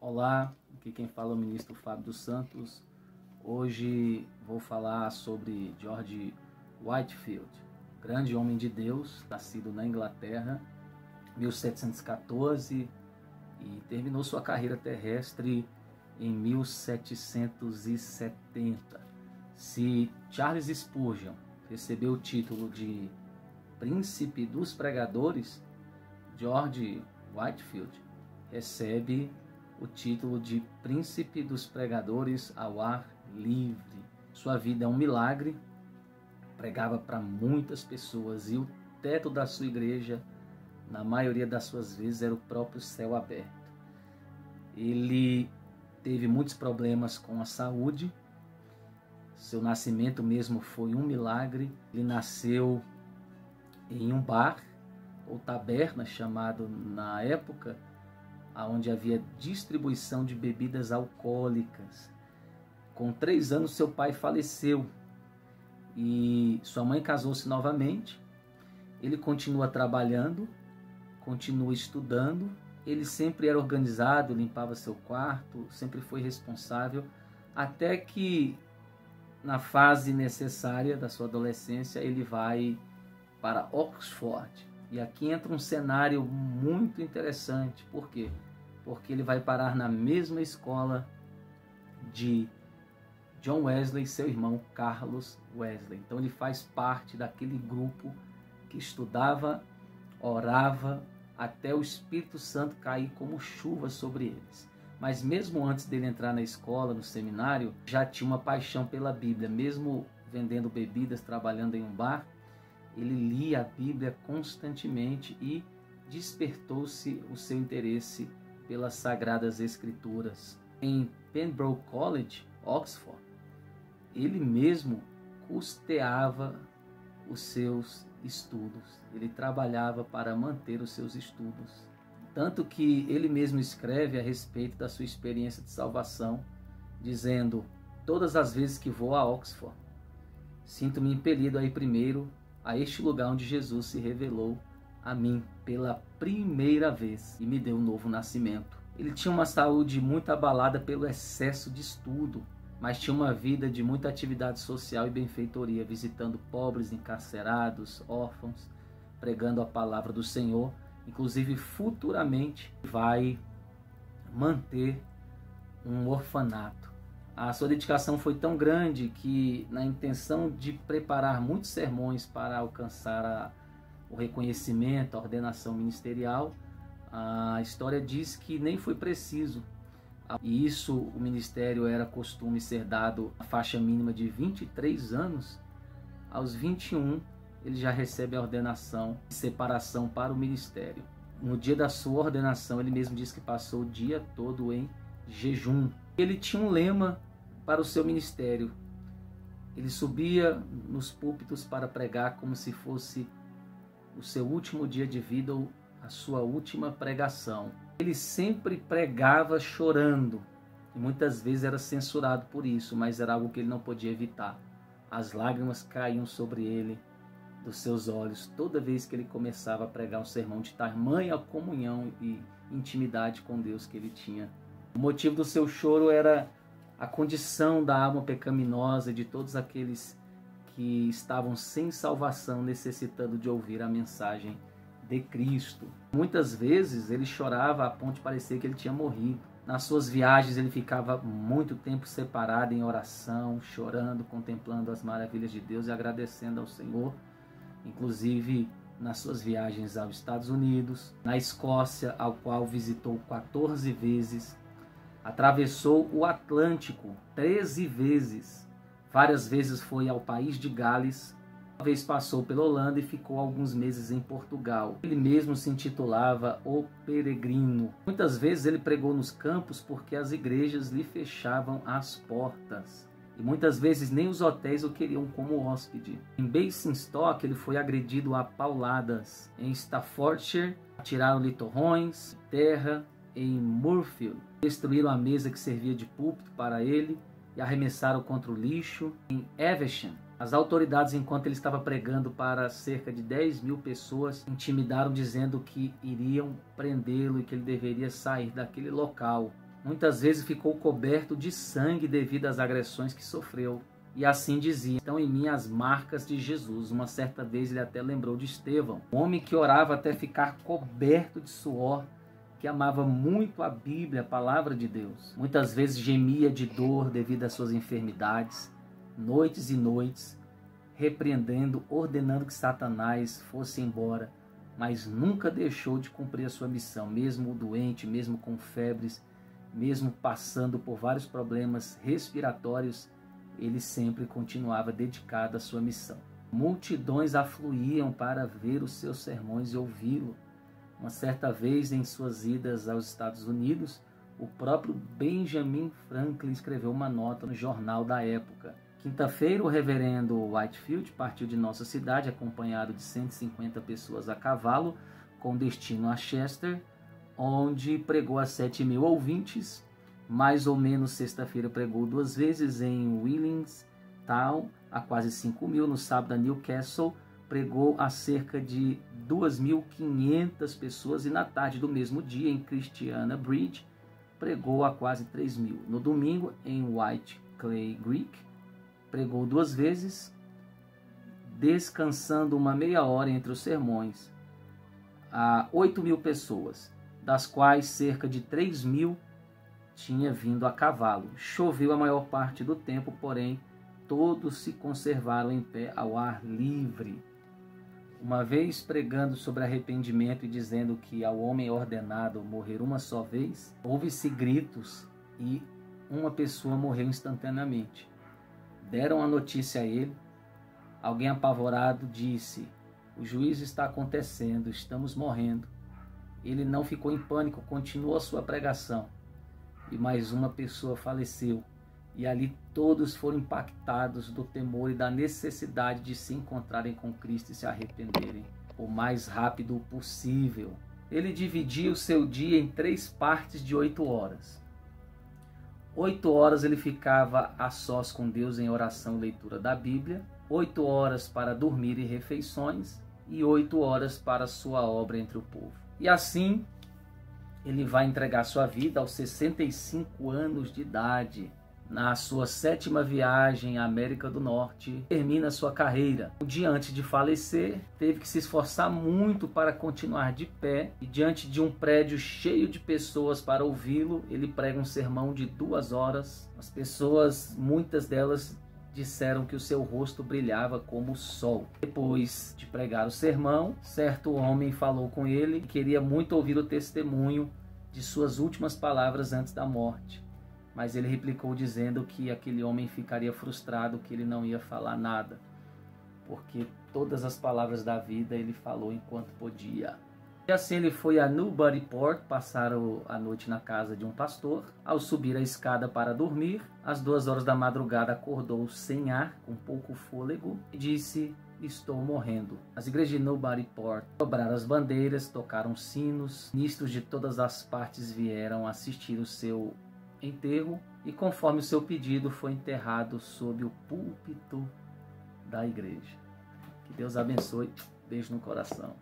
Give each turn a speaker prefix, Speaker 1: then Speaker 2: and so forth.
Speaker 1: Olá, aqui quem fala é o ministro Fábio dos Santos. Hoje vou falar sobre George Whitefield, grande homem de Deus, nascido na Inglaterra, 1714, e terminou sua carreira terrestre em 1770. Se Charles Spurgeon recebeu o título de Príncipe dos Pregadores, George Whitefield recebe o título de Príncipe dos Pregadores ao ar livre. Sua vida é um milagre, pregava para muitas pessoas e o teto da sua igreja, na maioria das suas vezes, era o próprio céu aberto. Ele teve muitos problemas com a saúde, seu nascimento mesmo foi um milagre. Ele nasceu em um bar ou taberna, chamado na época, onde havia distribuição de bebidas alcoólicas. Com 3 anos, seu pai faleceu e sua mãe casou-se novamente. Ele continua trabalhando, continua estudando. Ele sempre era organizado, limpava seu quarto, sempre foi responsável, até que na fase necessária da sua adolescência ele vai para Oxford. E aqui entra um cenário muito interessante. Por quê? Porque ele vai parar na mesma escola de John Wesley e seu irmão Carlos Wesley. Então ele faz parte daquele grupo que estudava, orava, até o Espírito Santo cair como chuva sobre eles. Mas mesmo antes dele entrar na escola, no seminário, já tinha uma paixão pela Bíblia. Mesmo vendendo bebidas, trabalhando em um bar, ele lia a Bíblia constantemente e despertou-se o seu interesse pelas Sagradas Escrituras. Em Pembroke College, Oxford, ele mesmo custeava os seus estudos. Ele trabalhava para manter os seus estudos. Tanto que ele mesmo escreve a respeito da sua experiência de salvação, dizendo: todas as vezes que vou a Oxford, sinto-me impelido a ir primeiro a este lugar onde Jesus se revelou a mim pela primeira vez e me deu um novo nascimento. Ele tinha uma saúde muito abalada pelo excesso de estudo, mas tinha uma vida de muita atividade social e benfeitoria, visitando pobres, encarcerados, órfãos, pregando a palavra do Senhor. Inclusive, futuramente vai manter um orfanato. A sua dedicação foi tão grande que, na intenção de preparar muitos sermões para alcançar o reconhecimento, a ordenação ministerial, a história diz que nem foi preciso. E isso, o ministério era costume ser dado a faixa mínima de 23 anos. Aos 21, ele já recebe a ordenação e separação para o ministério. No dia da sua ordenação, ele mesmo diz que passou o dia todo em jejum. Ele tinha um lema para o seu ministério. Ele subia nos púlpitos para pregar como se fosse o seu último dia de vida ou a sua última pregação. Ele sempre pregava chorando e muitas vezes era censurado por isso, mas era algo que ele não podia evitar. As lágrimas caíam sobre ele dos seus olhos toda vez que ele começava a pregar um sermão, de tamanha comunhão e intimidade com Deus que ele tinha. O motivo do seu choro era a condição da alma pecaminosa de todos aqueles que estavam sem salvação, necessitando de ouvir a mensagem de Cristo. Muitas vezes ele chorava a ponto de parecer que ele tinha morrido. Nas suas viagens ele ficava muito tempo separado em oração, chorando, contemplando as maravilhas de Deus e agradecendo ao Senhor. Inclusive nas suas viagens aos Estados Unidos, na Escócia, ao qual visitou 14 vezes, atravessou o Atlântico 13 vezes, várias vezes foi ao país de Gales, uma vez passou pela Holanda e ficou alguns meses em Portugal. Ele mesmo se intitulava O Peregrino. Muitas vezes ele pregou nos campos porque as igrejas lhe fechavam as portas. E muitas vezes nem os hotéis o queriam como hóspede. Em Basingstoke ele foi agredido a pauladas. Em Staffordshire atiraram-lhe torrões, terra. Em Murfield destruíram a mesa que servia de púlpito para ele e arremessaram contra o lixo. Em Evesham, as autoridades, enquanto ele estava pregando para cerca de 10.000 pessoas, intimidaram dizendo que iriam prendê-lo e que ele deveria sair daquele local. Muitas vezes ficou coberto de sangue devido às agressões que sofreu. E assim dizia: estão em mim as marcas de Jesus. Uma certa vez ele até lembrou de Estevão, um homem que orava até ficar coberto de suor, que amava muito a Bíblia, a palavra de Deus. Muitas vezes gemia de dor devido às suas enfermidades, noites e noites, repreendendo, ordenando que Satanás fosse embora, mas nunca deixou de cumprir a sua missão, mesmo doente, mesmo com febres, mesmo passando por vários problemas respiratórios, ele sempre continuava dedicado à sua missão. Multidões afluíam para ver os seus sermões e ouvi-lo. Uma certa vez, em suas idas aos Estados Unidos, o próprio Benjamin Franklin escreveu uma nota no jornal da época. Quinta-feira, o reverendo Whitefield partiu de nossa cidade, acompanhado de 150 pessoas a cavalo, com destino a Chester, onde pregou a 7.000 ouvintes. Mais ou menos sexta-feira pregou 2 vezes em Williamstown, a quase 5.000. No sábado, a Newcastle, pregou a cerca de 2.500 pessoas. E na tarde do mesmo dia, em Christiana Bridge, pregou a quase 3.000. No domingo, em White Clay Creek, pregou 2 vezes, descansando uma meia hora entre os sermões, a 8.000 pessoas, das quais cerca de 3.000 tinha vindo a cavalo. Choveu a maior parte do tempo, porém todos se conservaram em pé ao ar livre. Uma vez pregando sobre arrependimento e dizendo que ao homem é ordenado morrer uma só vez, houve-se gritos e uma pessoa morreu instantaneamente. Deram a notícia a ele. Alguém apavorado disse: o juízo está acontecendo, estamos morrendo. Ele não ficou em pânico, continuou a sua pregação. E mais uma pessoa faleceu. E ali todos foram impactados do temor e da necessidade de se encontrarem com Cristo e se arrependerem o mais rápido possível. Ele dividia o seu dia em 3 partes de 8 horas. 8 horas ele ficava a sós com Deus em oração e leitura da Bíblia, 8 horas para dormir e refeições e 8 horas para sua obra entre o povo. E assim ele vai entregar sua vida aos 65 anos de idade. Na sua 7ª viagem à América do Norte, termina sua carreira. Diante de falecer, teve que se esforçar muito para continuar de pé, e diante de um prédio cheio de pessoas para ouvi-lo, ele prega um sermão de 2 horas. As pessoas, muitas delas, disseram que o seu rosto brilhava como o sol. Depois de pregar o sermão, certo homem falou com ele e queria muito ouvir o testemunho de suas últimas palavras antes da morte. Mas ele replicou dizendo que aquele homem ficaria frustrado, que ele não ia falar nada, porque todas as palavras da vida ele falou enquanto podia. E assim ele foi a Newburyport passar a noite na casa de um pastor. Ao subir a escada para dormir, às 2 horas da madrugada acordou sem ar, com pouco fôlego, e disse: estou morrendo. As igrejas de Newburyport dobraram as bandeiras, tocaram sinos, ministros de todas as partes vieram assistir o seu enterro, e conforme o seu pedido foi enterrado sob o púlpito da igreja. Que Deus abençoe. Beijo no coração.